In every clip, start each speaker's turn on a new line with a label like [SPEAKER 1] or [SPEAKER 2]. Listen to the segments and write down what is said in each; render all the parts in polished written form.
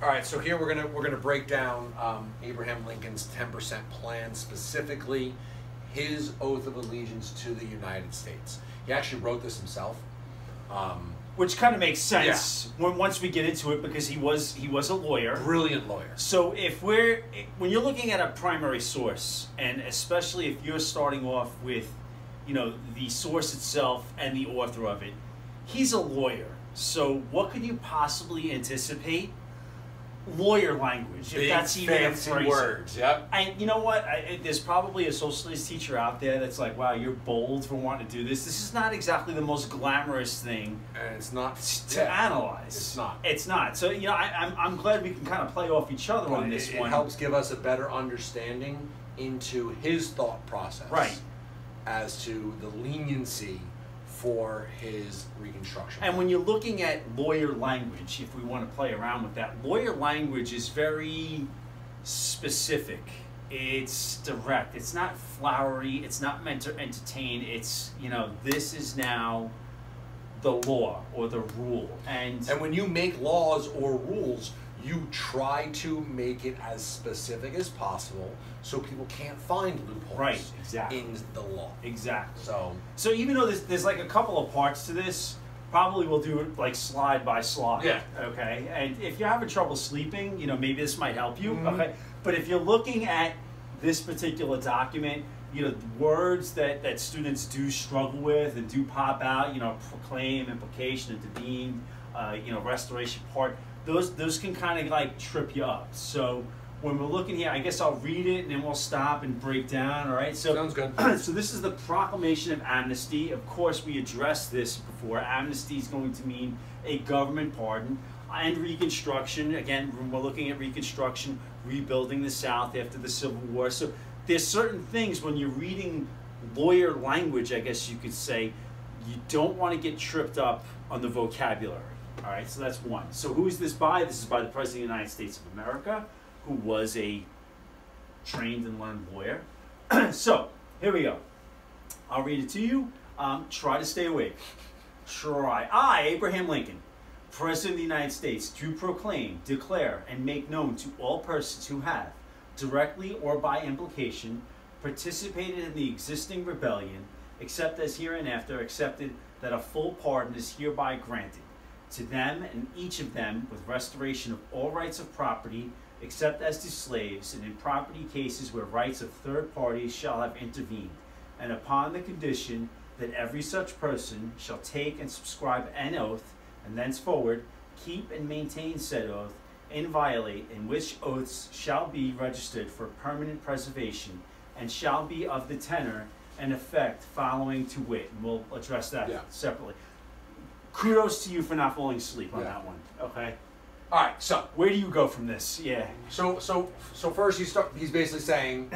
[SPEAKER 1] All right, so here we're gonna break down Abraham Lincoln's 10% plan, specifically his oath of allegiance to the United States. He actually wrote this himself.
[SPEAKER 2] Which kind of makes sense once we get into it, because he was a lawyer.
[SPEAKER 1] Brilliant lawyer.
[SPEAKER 2] So when you're looking at a primary source, and especially if you're starting off with, the source itself and the author of it, he's a lawyer. So what could you possibly anticipate? Lawyer language,
[SPEAKER 1] Big,
[SPEAKER 2] if that's even
[SPEAKER 1] fancy
[SPEAKER 2] a phrase.
[SPEAKER 1] words. Yep.
[SPEAKER 2] And you know what? There's probably a social studies teacher out there that's like, "Wow, you're bold for wanting to do this. This is not exactly the most glamorous thing,
[SPEAKER 1] and it's not
[SPEAKER 2] to analyze.
[SPEAKER 1] It's not.
[SPEAKER 2] It's not. So I'm glad we can kind of play off each other on this one.
[SPEAKER 1] It helps give us a better understanding into his thought process,
[SPEAKER 2] right,
[SPEAKER 1] as to the leniency for his Reconstruction.
[SPEAKER 2] And when you're looking at lawyer language, if we want to play around with that, lawyer language is very specific. It's direct. It's not flowery. It's not meant to entertain. It's, this is now the law or the rule. And
[SPEAKER 1] when you make laws or rules, you try to make it as specific as possible so people can't find loopholes,
[SPEAKER 2] right, exactly,
[SPEAKER 1] in the law.
[SPEAKER 2] Exactly.
[SPEAKER 1] So
[SPEAKER 2] even though there's like a couple of parts to this, probably we'll do it like slide by slide.
[SPEAKER 1] Yeah.
[SPEAKER 2] Okay. And if you're having trouble sleeping, maybe this might help you.
[SPEAKER 1] Mm-hmm.
[SPEAKER 2] Okay. But if you're looking at this particular document, words that students do struggle with and do pop out, proclaim, implication, intervene, restoration part, those can kind of like trip you up. So when we're looking here, I guess I'll read it and then we'll stop and break down. All right. So
[SPEAKER 1] sounds good.
[SPEAKER 2] So this is the Proclamation of Amnesty. Of course, we addressed this before. Amnesty is going to mean a government pardon. And Reconstruction, again, we're looking at Reconstruction, rebuilding the South after the Civil War. So there's certain things when you're reading lawyer language, I guess you could say, you don't want to get tripped up on the vocabulary. All right, so that's one. So who is this by? This is by the President of the United States of America, who was a trained and learned lawyer. So here we go. I'll read it to you. Try to stay awake. Try. I, Abraham Lincoln, President of the United States, do proclaim, declare, and make known to all persons who have, directly or by implication, participated in the existing rebellion, except as hereinafter accepted, that a full pardon is hereby granted to them and each of them with restoration of all rights of property, except as to slaves, and in property cases where rights of third parties shall have intervened, and upon the condition that every such person shall take and subscribe an oath, and thenceforward keep and maintain said oath, inviolate, in which oaths shall be registered for permanent preservation, and shall be of the tenor and effect following to wit. And we'll address that separately. Kudos to you for not falling asleep on that one. Okay.
[SPEAKER 1] All right. So
[SPEAKER 2] where do you go from this? Yeah.
[SPEAKER 1] So first he's basically saying,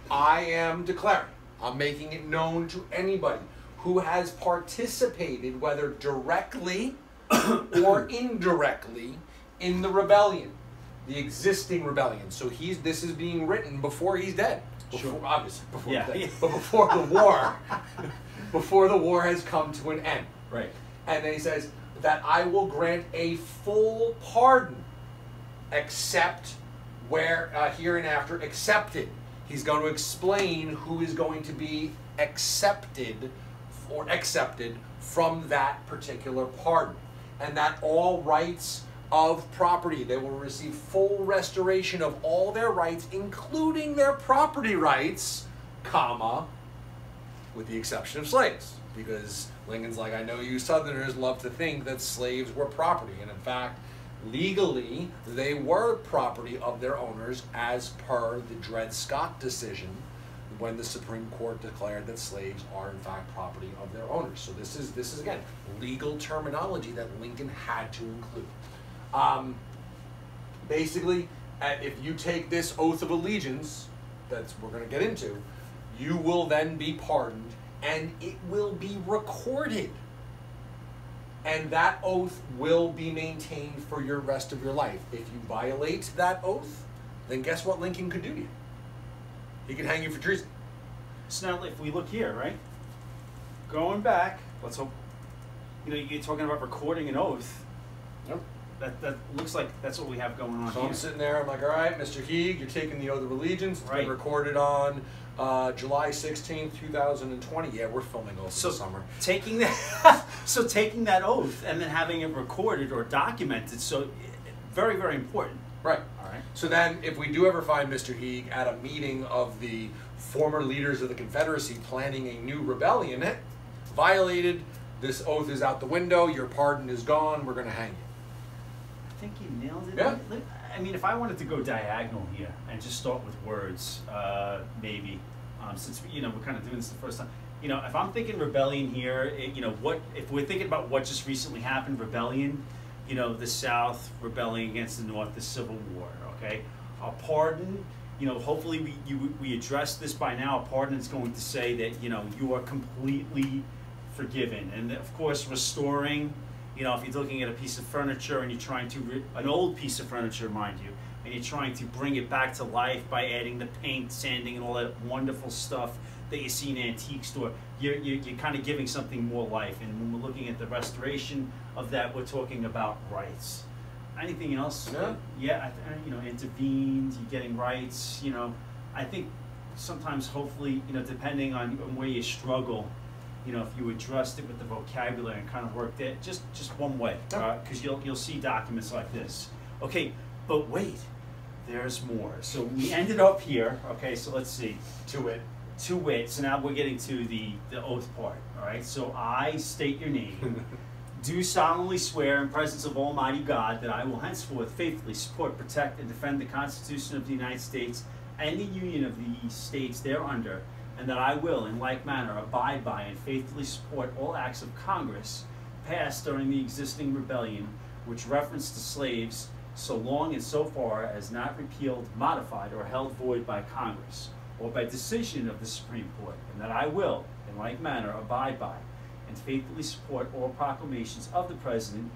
[SPEAKER 1] I am declaring, I'm making it known to anybody who has participated, whether directly or indirectly, in the rebellion, the existing rebellion. So this is being written before he's dead. Before, sure. Obviously, before he's dead. But before the war, before the war has come to an end.
[SPEAKER 2] Right.
[SPEAKER 1] And then he says that I will grant a full pardon, except where hereinafter accepted. He's going to explain who is going to be accepted from that particular pardon, and that all rights of property, they will receive full restoration of all their rights, including their property rights, comma, with the exception of slaves. Because Lincoln's like, I know you Southerners love to think that slaves were property, and in fact, legally, they were property of their owners as per the Dred Scott decision, when the Supreme Court declared that slaves are in fact property of their owners. So this is again legal terminology that Lincoln had to include. Basically, if you take this oath of allegiance that we're going to get into, you will then be pardoned, and it will be recorded, and that oath will be maintained for your rest of your life. If you violate that oath, then guess what Lincoln could do to you? He could hang you for treason.
[SPEAKER 2] So now if we look here, right? Going back, let's hope, you're talking about recording an oath.
[SPEAKER 1] Yep.
[SPEAKER 2] that looks like that's what we have going on
[SPEAKER 1] So
[SPEAKER 2] here.
[SPEAKER 1] I'm sitting there, I'm like, all right, Mr. Heeg, you're taking the oath of allegiance. It's
[SPEAKER 2] Right.
[SPEAKER 1] been recorded on July 16th, 2020. Yeah, we're filming over the summer.
[SPEAKER 2] Taking that, so taking that oath and then having it recorded or documented, so very, very important.
[SPEAKER 1] Right.
[SPEAKER 2] All right.
[SPEAKER 1] So then, if we do ever find Mr. Heeg at a meeting of the former leaders of the Confederacy planning a new rebellion, violated, this oath is out the window, your pardon is gone, we're going to hang you.
[SPEAKER 2] I think you nailed it.
[SPEAKER 1] Yeah.
[SPEAKER 2] I mean, if I wanted to go diagonal here and just start with words, maybe, since we're kind of doing this the first time. If I'm thinking rebellion here, what if we're thinking about what just recently happened, rebellion, the South rebelling against the North, the Civil War. Okay, a pardon. Hopefully we addressed this by now. A pardon is going to say that you are completely forgiven, and of course restoring. If you're looking at a piece of furniture and you're trying to, an old piece of furniture, mind you, and you're trying to bring it back to life by adding the paint, sanding, and all that wonderful stuff that you see in an antique store, you're kind of giving something more life. And when we're looking at the restoration of that, we're talking about rights. Anything else?
[SPEAKER 1] No.
[SPEAKER 2] Yeah, intervened, you're getting rights. I think sometimes, hopefully, depending on where you struggle, if you addressed it with the vocabulary and kind of worked it just one way, because you'll see documents like this. Okay, but wait, there's more. So we ended up here. Okay, so let's see.
[SPEAKER 1] To it.
[SPEAKER 2] So now we're getting to the oath part. All right. So I state your name. Do solemnly swear in presence of Almighty God that I will henceforth faithfully support, protect, and defend the Constitution of the United States and the Union of the States thereunder, and that I will, in like manner, abide by and faithfully support all acts of Congress passed during the existing rebellion, which reference to slaves, so long and so far as not repealed, modified, or held void by Congress, or by decision of the Supreme Court, and that I will, in like manner, abide by and faithfully support all proclamations of the President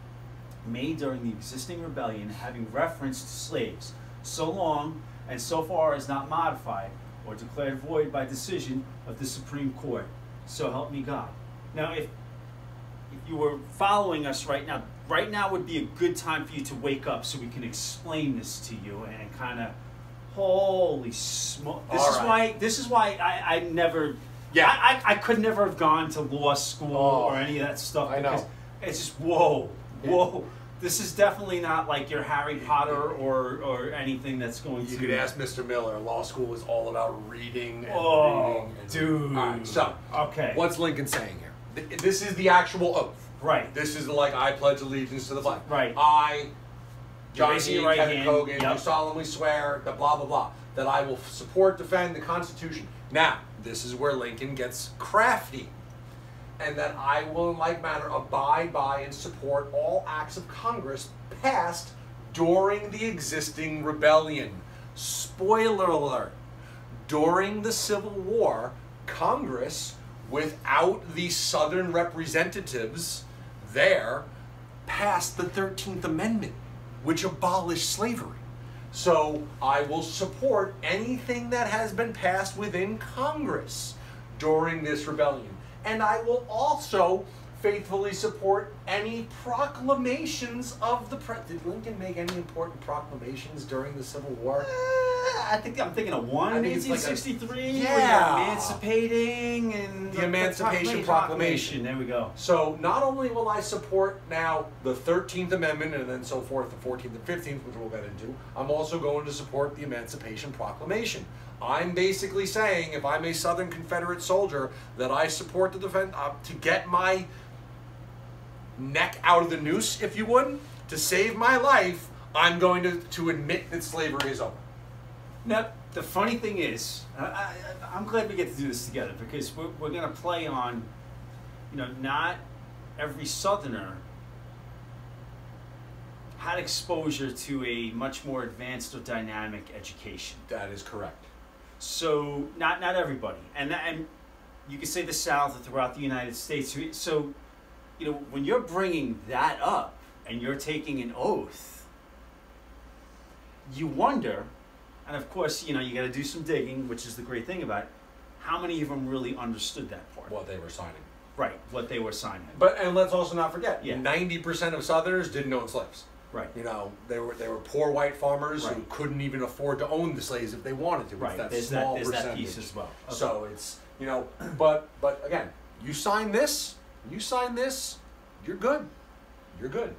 [SPEAKER 2] made during the existing rebellion having reference to slaves, so long and so far as not modified or declared void by decision of the Supreme Court. So help me God. Now, if you were following us right now would be a good time for you to wake up so we can explain this to you and kind of, holy smoke. This is why I never, I could never have gone to law school or any of that stuff.
[SPEAKER 1] I know.
[SPEAKER 2] It's just, whoa. This is definitely not like your Harry Potter or anything that's going to...
[SPEAKER 1] You could ask Mr. Miller. Law school is all about reading and reading.
[SPEAKER 2] Dude.
[SPEAKER 1] All right, so,
[SPEAKER 2] okay.
[SPEAKER 1] What's Lincoln saying here? This is the actual oath.
[SPEAKER 2] Right.
[SPEAKER 1] This is like, I pledge allegiance to the flag.
[SPEAKER 2] Right.
[SPEAKER 1] I, John E.
[SPEAKER 2] right
[SPEAKER 1] Kevin
[SPEAKER 2] hand.
[SPEAKER 1] Kogan,
[SPEAKER 2] Yep.
[SPEAKER 1] do solemnly swear that blah, blah, blah, that I will support, defend the Constitution. Now, this is where Lincoln gets crafty. And that I will in like manner abide by and support all acts of Congress passed during the existing rebellion. Spoiler alert. During the Civil War, Congress, without the Southern representatives there, passed the 13th Amendment, which abolished slavery. So I will support anything that has been passed within Congress during this rebellion. And I will also faithfully support any proclamations of the President. Did Lincoln make any important proclamations during the Civil War?
[SPEAKER 2] I think I'm thinking of one in 1863.
[SPEAKER 1] Like
[SPEAKER 2] yeah, emancipating and
[SPEAKER 1] the Emancipation Proclamation.
[SPEAKER 2] There we go.
[SPEAKER 1] So not only will I support now the 13th Amendment and then so forth, the 14th and 15th, which we'll get into, I'm also going to support the Emancipation Proclamation. I'm basically saying, if I'm a Southern Confederate soldier, that I support the defense to get my neck out of the noose, if you would, to save my life. I'm going to admit that slavery is over.
[SPEAKER 2] Now, the funny thing is, I'm glad we get to do this together because we're going to play on, not every Southerner had exposure to a much more advanced or dynamic education.
[SPEAKER 1] That is correct.
[SPEAKER 2] So not everybody, and you could say the South or throughout the United States. So, when you're bringing that up and you're taking an oath, you wonder, and of course, you got to do some digging, which is the great thing about it. How many of them really understood that part?
[SPEAKER 1] What they were signing.
[SPEAKER 2] Right, what they were signing.
[SPEAKER 1] And let's also not forget,
[SPEAKER 2] Yeah.
[SPEAKER 1] 90% of Southerners didn't own slaves.
[SPEAKER 2] Right.
[SPEAKER 1] You know, they were poor white farmers
[SPEAKER 2] Right.
[SPEAKER 1] who couldn't even afford to own the slaves if they wanted to. It's
[SPEAKER 2] Right.
[SPEAKER 1] that
[SPEAKER 2] There's
[SPEAKER 1] small
[SPEAKER 2] there's
[SPEAKER 1] percentage.
[SPEAKER 2] that piece as well. Okay.
[SPEAKER 1] So it's, you know, but again, you sign this, you're good. You're good.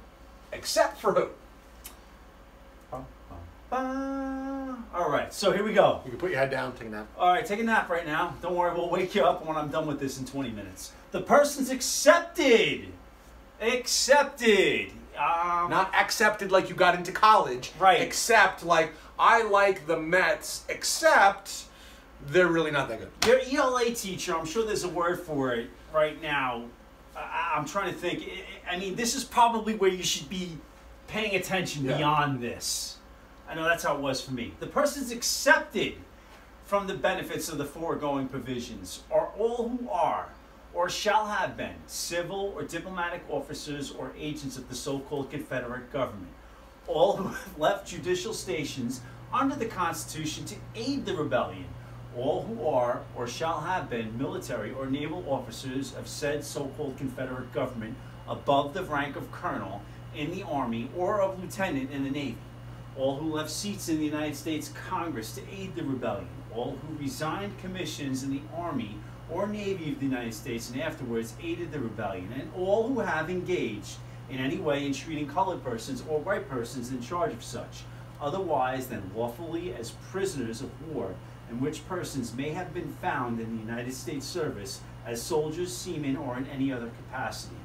[SPEAKER 1] Except for who?
[SPEAKER 2] All right, so here we go.
[SPEAKER 1] You can put your head down, take a nap.
[SPEAKER 2] All right, take a nap right now. Don't worry, we'll wake you up when I'm done with this in 20 minutes. The person's accepted. Accepted.
[SPEAKER 1] Not accepted like you got into college.
[SPEAKER 2] Right.
[SPEAKER 1] Except like, I like the Mets, except they're really not that good.
[SPEAKER 2] Your ELA teacher, I'm sure there's a word for it right now. I'm trying to think. I mean, this is probably where you should be paying attention beyond this. I know that's how it was for me. The person's accepted from the benefits of the foregoing provisions are all who are or shall have been civil or diplomatic officers or agents of the so-called Confederate government, all who have left judicial stations under the Constitution to aid the rebellion, all who are or shall have been military or naval officers of said so-called Confederate government above the rank of colonel in the Army or of lieutenant in the Navy, all who left seats in the United States Congress to aid the rebellion, all who resigned commissions in the Army or Navy of the United States and afterwards aided the rebellion, and all who have engaged in any way in treating colored persons or white persons in charge of such, otherwise than lawfully as prisoners of war, and which persons may have been found in the United States service as soldiers, seamen, or in any other capacity.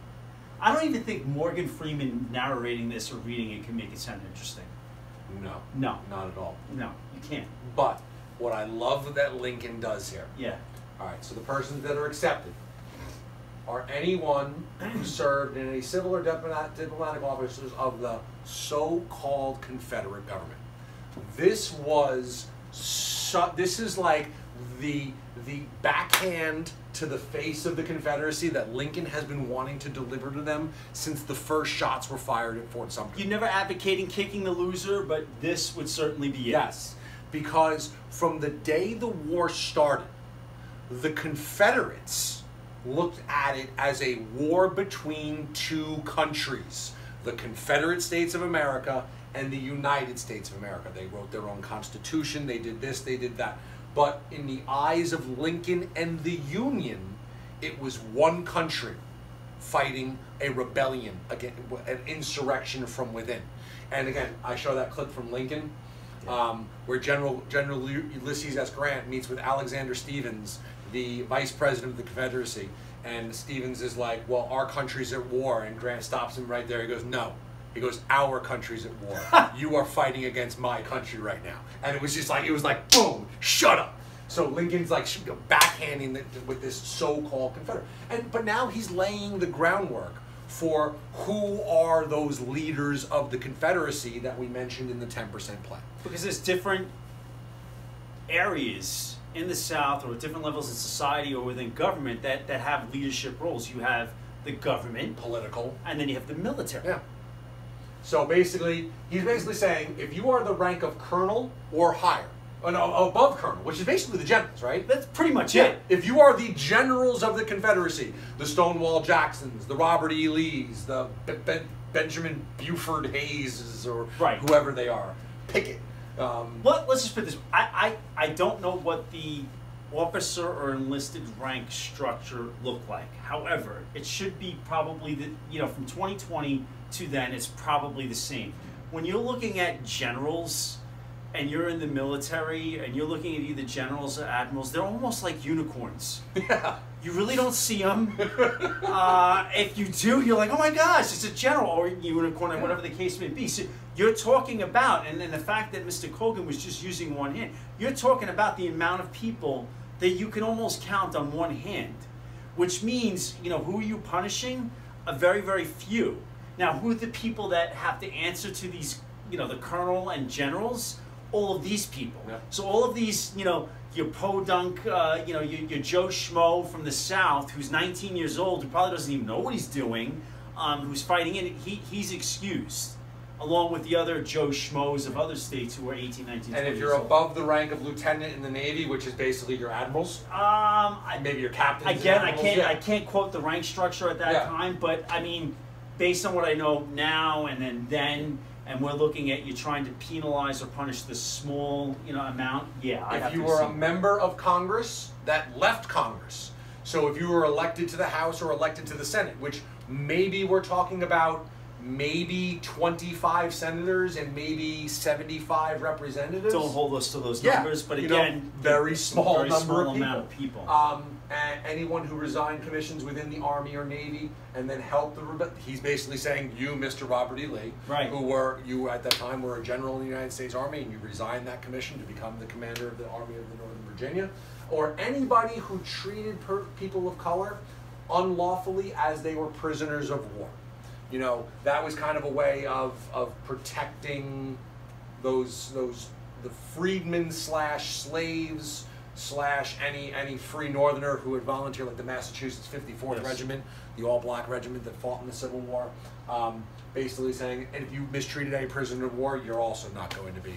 [SPEAKER 2] I don't even think Morgan Freeman narrating this or reading it can make it sound interesting.
[SPEAKER 1] No.
[SPEAKER 2] No.
[SPEAKER 1] Not at all.
[SPEAKER 2] No, you can't.
[SPEAKER 1] But what I love that Lincoln does here.
[SPEAKER 2] Yeah.
[SPEAKER 1] All right, so the persons that are accepted are anyone who served in any civil or diplomatic officers of the so-called Confederate government. This is like the backhand to the face of the Confederacy that Lincoln has been wanting to deliver to them since the first shots were fired at Fort Sumter.
[SPEAKER 2] You're never advocating kicking the loser, but this would certainly be it.
[SPEAKER 1] Yes, because from the day the war started, the Confederates looked at it as a war between two countries, the Confederate States of America and the United States of America. They wrote their own constitution, they did this, they did that. But in the eyes of Lincoln and the Union, it was one country fighting a rebellion, again, an insurrection from within. And again, I show that clip from Lincoln, where General Ulysses S. Grant meets with Alexander Stephens, the Vice President of the Confederacy, and Stephens is like, well, our country's at war, and Grant stops him right there. He goes, no. He goes, our country's at war. You are fighting against my country right now. And it was just like, boom, shut up. So Lincoln's like backhanding with this so-called Confederate. But now he's laying the groundwork for who are those leaders of the Confederacy that we mentioned in the 10% plan.
[SPEAKER 2] Because there's different areas in the South or different levels in society or within government that have leadership roles. You have the government,
[SPEAKER 1] political,
[SPEAKER 2] and then you have the military.
[SPEAKER 1] Yeah. So basically, he's basically saying, if you are the rank of colonel or higher, no, above colonel, which is basically the generals, right?
[SPEAKER 2] That's pretty much it.
[SPEAKER 1] If you are the generals of the Confederacy, the Stonewall Jacksons, the Robert E. Lees, the Benjamin Buford Hayes, or whoever they are, Pickett.
[SPEAKER 2] Let's just put this. I don't know what the officer or enlisted rank structure looked like. However, it should be probably from 2020 to then, it's probably the same. When you're looking at generals and you're in the military and you're looking at either generals or admirals, they're almost like unicorns.
[SPEAKER 1] Yeah.
[SPEAKER 2] You really don't see them. If you do, you're like, oh my gosh, it's a general or a unicorn or whatever the case may be. So you're talking about, and then the fact that Mr. Cogan was just using one hand, you're talking about the amount of people that you can almost count on one hand, which means, who are you punishing? A very, very few. Now, who are the people that have to answer to these, the colonel and generals? All of these people. Yeah. So all of these, your podunk, your Joe Schmo from the South who's 19 years old, who probably doesn't even know what he's doing, who's fighting in it, he's excused, along with the other Joe Schmoes of other states who are 18, 19, 20 years old.
[SPEAKER 1] And if you're above the rank of lieutenant in the Navy, which is basically your admirals, maybe your captains.
[SPEAKER 2] Again, I can't quote the rank structure at that time, but I mean, based on what I know now and then, and we're looking at you trying to penalize or punish the small, amount, yeah, I have
[SPEAKER 1] If you
[SPEAKER 2] to
[SPEAKER 1] were a
[SPEAKER 2] see.
[SPEAKER 1] member of Congress that left Congress, so if you were elected to the House or elected to the Senate, which maybe we're talking about maybe 25 senators and maybe 75 representatives.
[SPEAKER 2] Don't hold us to those
[SPEAKER 1] Yeah,
[SPEAKER 2] numbers, but again,
[SPEAKER 1] very small
[SPEAKER 2] very
[SPEAKER 1] number
[SPEAKER 2] small
[SPEAKER 1] of people.
[SPEAKER 2] amount of people.
[SPEAKER 1] And anyone who resigned commissions within the Army or Navy and then helped he's basically saying, you, Mr. Robert E. Lee,
[SPEAKER 2] Right.
[SPEAKER 1] you at that time were a general in the United States Army, and you resigned that commission to become the commander of the Army of the Northern Virginia, or anybody who treated people of color unlawfully as they were prisoners of war. That was kind of a way of protecting the freedmen / slaves / any free Northerner who had volunteered, like the Massachusetts 54th
[SPEAKER 2] Yes.
[SPEAKER 1] Regiment, the all-black regiment that fought in the Civil War, basically saying, and if you mistreated any prisoner of war, you're also not going to be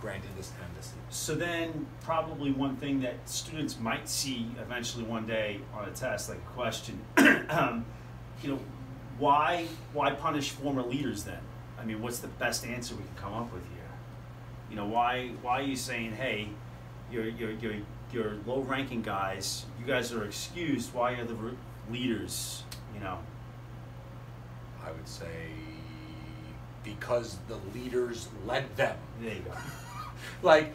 [SPEAKER 1] granted this amnesty.
[SPEAKER 2] So then, probably one thing that students might see eventually one day on a test, like a question, why punish former leaders then? I mean, what's the best answer we can come up with here? Why are you saying, hey, your low-ranking guys, you guys are excused. Why are the leaders?
[SPEAKER 1] I would say because the leaders led them.
[SPEAKER 2] There you go.
[SPEAKER 1] Like,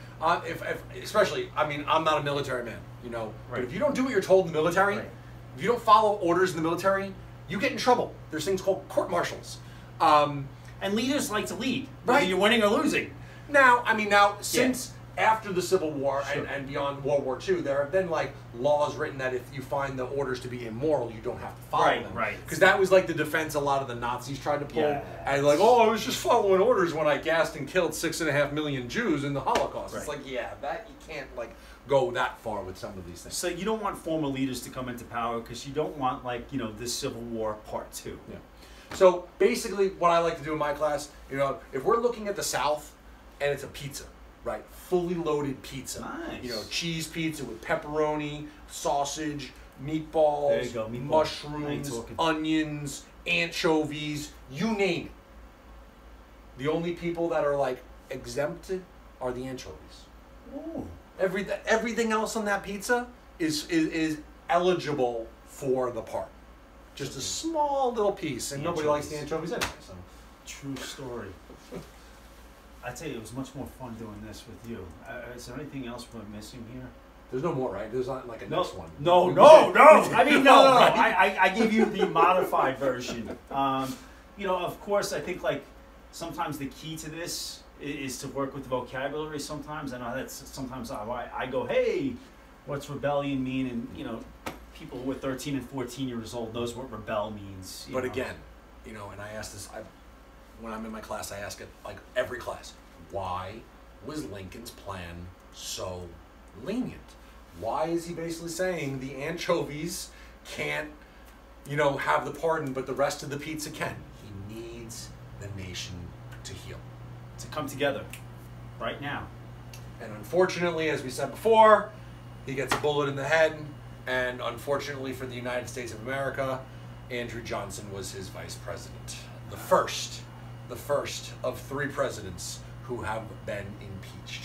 [SPEAKER 1] especially, I'm not a military man, but
[SPEAKER 2] Right.
[SPEAKER 1] if you don't do what you're told in the military,
[SPEAKER 2] Right.
[SPEAKER 1] if you don't follow orders in the military, you get in trouble. There's things called court-martials.
[SPEAKER 2] And leaders like to lead, whether
[SPEAKER 1] Right.
[SPEAKER 2] you're winning or losing.
[SPEAKER 1] Now, since after the Civil War
[SPEAKER 2] Sure.
[SPEAKER 1] and beyond World War II, there have been laws written that if you find the orders to be immoral, you don't have to follow
[SPEAKER 2] Right,
[SPEAKER 1] them.
[SPEAKER 2] right.
[SPEAKER 1] Because that was the defense a lot of the Nazis tried to pull.
[SPEAKER 2] Yes.
[SPEAKER 1] And I was just following orders when I gassed and killed 6.5 million Jews in the Holocaust. It's
[SPEAKER 2] Right.
[SPEAKER 1] that you can't go that far with some of these things.
[SPEAKER 2] So you don't want former leaders to come into power because you don't want this Civil War Part 2.
[SPEAKER 1] Yeah. So basically, what I like to do in my class, if we're looking at the South and it's a pizza, right? Fully loaded pizza.
[SPEAKER 2] Nice.
[SPEAKER 1] Cheese pizza with pepperoni, sausage, meatballs,
[SPEAKER 2] There you go, meatballs.
[SPEAKER 1] mushrooms,
[SPEAKER 2] Now you're talking.
[SPEAKER 1] onions, anchovies, you name it. The only people that are exempted are the anchovies.
[SPEAKER 2] Ooh.
[SPEAKER 1] Everything else on that pizza is eligible for the part. Just a small little piece, and nobody likes the anchovies anyway. So.
[SPEAKER 2] True story. I tell you, it was much more fun doing this with you. Is there anything else we're missing here?
[SPEAKER 1] There's no more, right? There's not a next one.
[SPEAKER 2] No. I mean, no. I give you the modified version. Of course, I think sometimes the key to this is to work with the vocabulary. Sometimes I know that's sometimes I go, hey, what's rebellion mean? And people who are 13 and 14 years old knows what rebel means.
[SPEAKER 1] But again, and I ask this. When I'm in my class, I ask it every class, why was Lincoln's plan so lenient? Why is he basically saying the anchovies can't, have the pardon, but the rest of the pizza can? He needs the nation to heal.
[SPEAKER 2] To come together right now.
[SPEAKER 1] And unfortunately, as we said before, he gets a bullet in the head, and unfortunately for the United States of America, Andrew Johnson was his vice president. The first of 3 presidents who have been impeached.